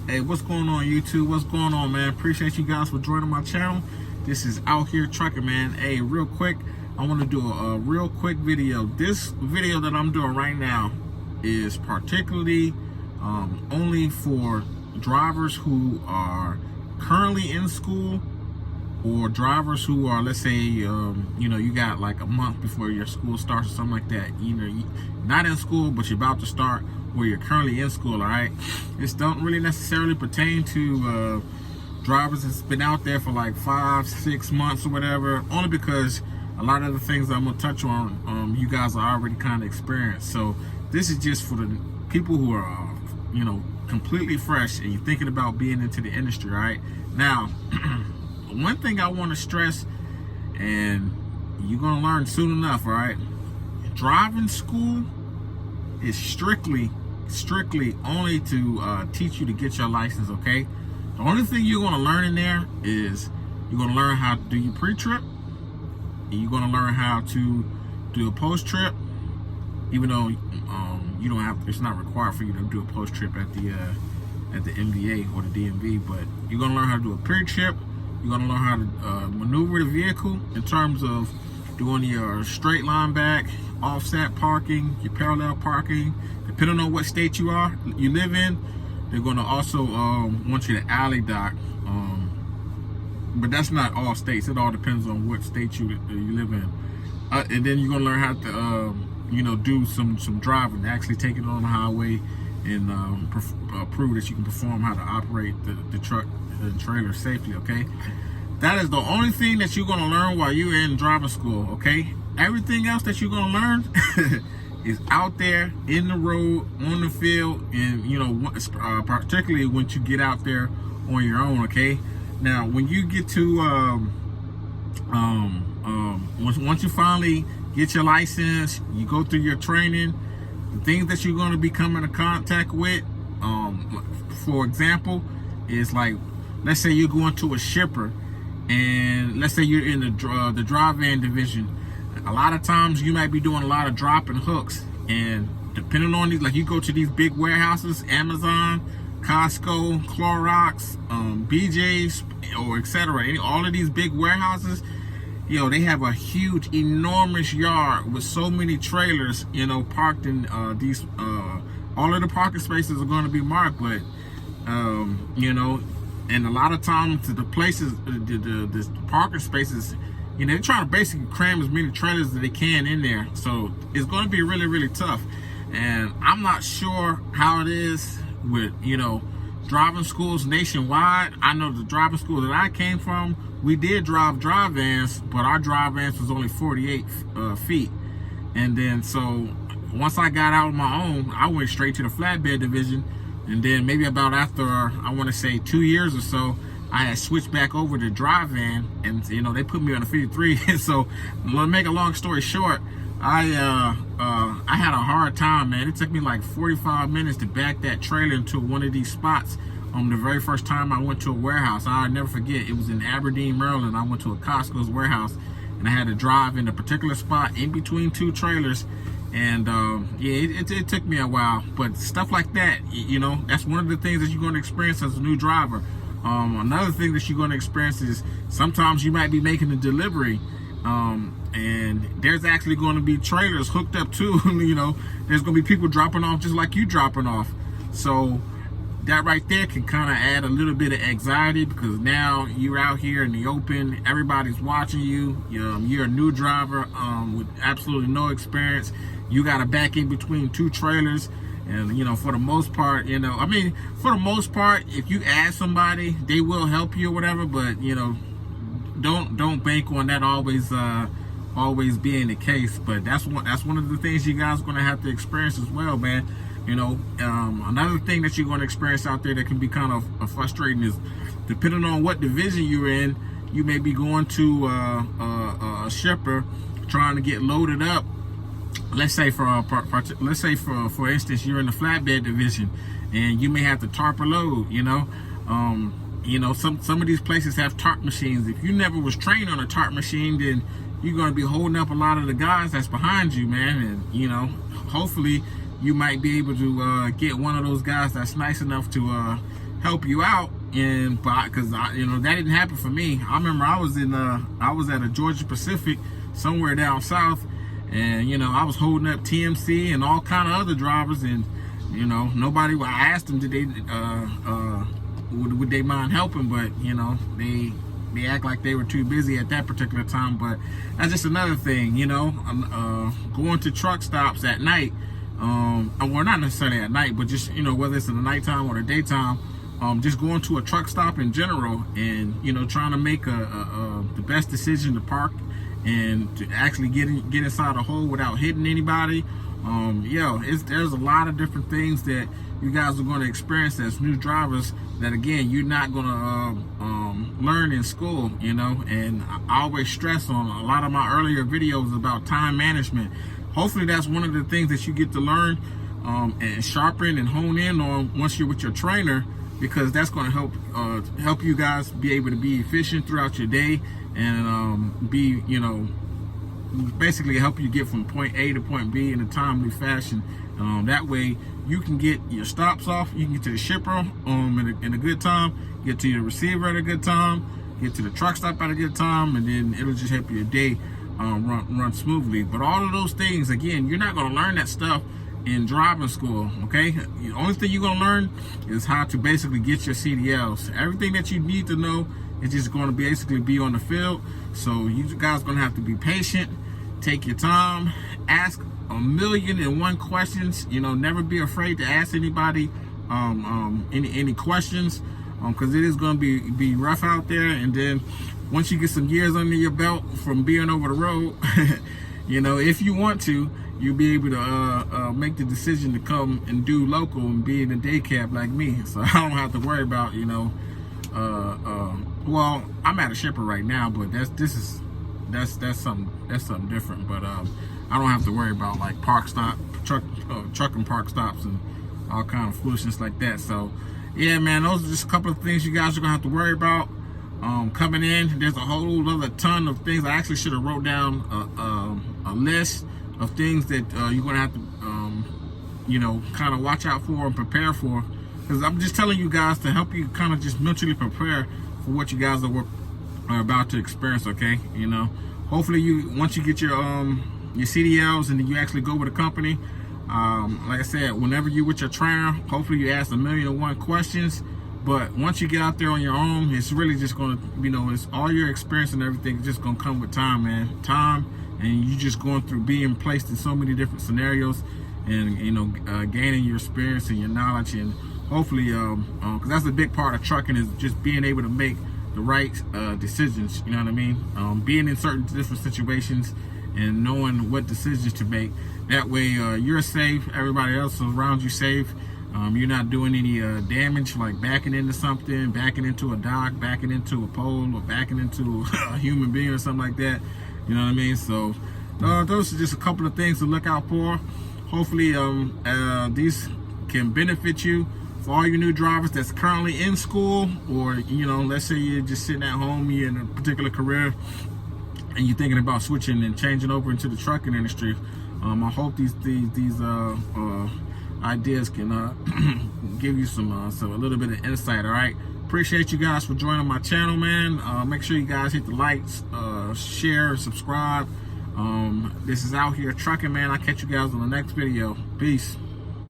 Hey, what's going on, YouTube? What's going on, man? Appreciate you guys for joining my channel. This is Out Here Trucking, man. Hey, real quick, I want to do a real quick video. This video that I'm doing right now is particularly only for drivers who are currently in school, or drivers who are, let's say, you got like a month before your school starts or something like that. You're not in school, but you're about to start, where you're currently in school. All right, this don't really necessarily pertain to drivers that's been out there for like 5-6 months or whatever, only because a lot of the things that I'm gonna touch on, you guys are already kind of experienced. So this is just for the people who are completely fresh and you're thinking about being into the industry. Right now, one thing I want to stress, and you're gonna learn soon enough, all right, driving school is strictly only to teach you to get your license. Okay, the only thing you're going to learn in there is you're going to learn how to do your pre-trip, and you're going to learn how to do a post-trip, even though you don't have, it's not required for you to do a post-trip at the MVA or the DMV, but you're going to learn how to do a pre-trip. You're going to learn how to maneuver the vehicle in terms of doing your straight line back, offset parking, your parallel parking. Depending on what state you live in, they're going to also want you to alley dock. But that's not all states. It all depends on what state you live in. And then you're going to learn how to do some driving, actually take it on the highway, and prove that you can perform how to operate the truck and trailer safely. Okay, that is the only thing that you're going to learn while you're in driving school. Okay, everything else that you're going to learn is out there in the road, on the field, and particularly once you get out there on your own. Okay, now when you get to once you finally get your license, you go through your training, the things that you're going to be coming into contact with, for example, is like, let's say you're going to a shipper, and let's say you're in the dry van division. A lot of times you might be doing a lot of dropping hooks, and depending on these, like you go to these big warehouses, Amazon, Costco, Clorox, BJ's, or etc. All of these big warehouses, they have a huge, enormous yard with so many trailers, parked in these. All of the parking spaces are going to be marked, but and a lot of times the places, the parking spaces, they're trying to basically cram as many trailers as they can in there. So it's going to be really, really tough. And I'm not sure how it is with, driving schools nationwide. I know the driving school that I came from, we did drive vans, but our drive vans was only 48 feet. And then so once I got out on my own, I went straight to the flatbed division. And then maybe about after, I want to say 2 years or so, I had switched back over to dry van, and they put me on a 53. So to make a long story short, I had a hard time, man. It took me like 45 minutes to back that trailer into one of these spots. The very first time I went to a warehouse, I'll never forget. It was in Aberdeen, Maryland. I went to a Costco's warehouse, and I had to drive in a particular spot in between two trailers. And it took me a while, but stuff like that, that's one of the things that you're going to experience as a new driver. Another thing that you're going to experience is sometimes you might be making a delivery, and there's actually going to be trailers hooked up too. There's going to be people dropping off just like you dropping off. So that right there can kind of add a little bit of anxiety, because now you're out here in the open, everybody's watching you. You're a new driver with absolutely no experience. You got to back in between two trailers, and for the most part, for the most part, if you ask somebody, they will help you or whatever. But don't bank on that always being the case. But that's one of the things you guys are going to have to experience as well, man. Another thing that you're going to experience out there that can be kind of frustrating is, depending on what division you're in, you may be going to a shipper trying to get loaded up. Let's say for instance, you're in the flatbed division, and you may have to tarp a load. Some of these places have tarp machines. If you never was trained on a tarp machine, then you're going to be holding up a lot of the guys that's behind you, man. And hopefully you might be able to get one of those guys that's nice enough to help you out. And because that didn't happen for me. I remember I was at a Georgia Pacific somewhere down south, and I was holding up TMC and all kind of other drivers, and nobody. I asked them, did they would they mind helping, but they act like they were too busy at that particular time. But that's just another thing, going to truck stops at night. Well, not necessarily at night, but just whether it's in the nighttime or the daytime. Just going to a truck stop in general, and trying to make the best decision to park and to actually get inside a hole without hitting anybody. There's a lot of different things that you guys are going to experience as new drivers that, again, you're not going to learn in school. And I always stress on a lot of my earlier videos about time management. Hopefully that's one of the things that you get to learn and sharpen and hone in on once you're with your trainer, because that's going to help you guys be able to be efficient throughout your day, and be basically help you get from point A to point B in a timely fashion. That way you can get your stops off, you can get to the shipper in a good time, get to your receiver at a good time, get to the truck stop at a good time, and then it'll just help your day run smoothly. But all of those things, again, you're not going to learn that stuff in driving school, okay? The only thing you're gonna learn is how to basically get your CDLs. Everything that you need to know is just going to basically be on the field. So you guys gonna have to be patient, take your time, ask 1,000,001 questions. Never be afraid to ask anybody any questions, because it is gonna be rough out there. And then once you get some years under your belt from being over the road, if you want to, you'll be able to make the decision to come and do local and be in a day cab like me. So I don't have to worry about, well, I'm at a shipper right now, but that's something different. But I don't have to worry about like truck and park stops and all kind of foolishness like that. So yeah, man, those are just a couple of things you guys are gonna have to worry about coming in. There's a whole other ton of things. I actually should have wrote down a list of things that you're gonna have to kind of watch out for and prepare for, because I'm just telling you guys to help you kind of just mentally prepare for what you guys are about to experience. Okay, hopefully once you get your CDLs and then you actually go with a company, like I said, whenever you with your trainer, hopefully you ask 1,000,001 questions. But once you get out there on your own, it's really just gonna, it's all your experience and everything is just gonna come with time, man. Time. And you just going through being placed in so many different scenarios, and gaining your experience and your knowledge, and hopefully because that's a big part of trucking, is just being able to make the right decisions. You know what I mean? Being in certain different situations and knowing what decisions to make. That way you're safe, everybody else around you safe. You're not doing any damage, like backing into something, backing into a dock, backing into a pole, or backing into a human being or something like that. You know what I mean? So those are just a couple of things to look out for. Hopefully these can benefit you. For all you new drivers that's currently in school, or let's say you're just sitting at home, you're in a particular career and you're thinking about switching and changing over into the trucking industry, I hope these ideas can give you a little bit of insight. All right, appreciate you guys for joining my channel, man. Make sure you guys hit the likes, share, subscribe. This is Out Here Trucking, man. I'll catch you guys on the next video. Peace.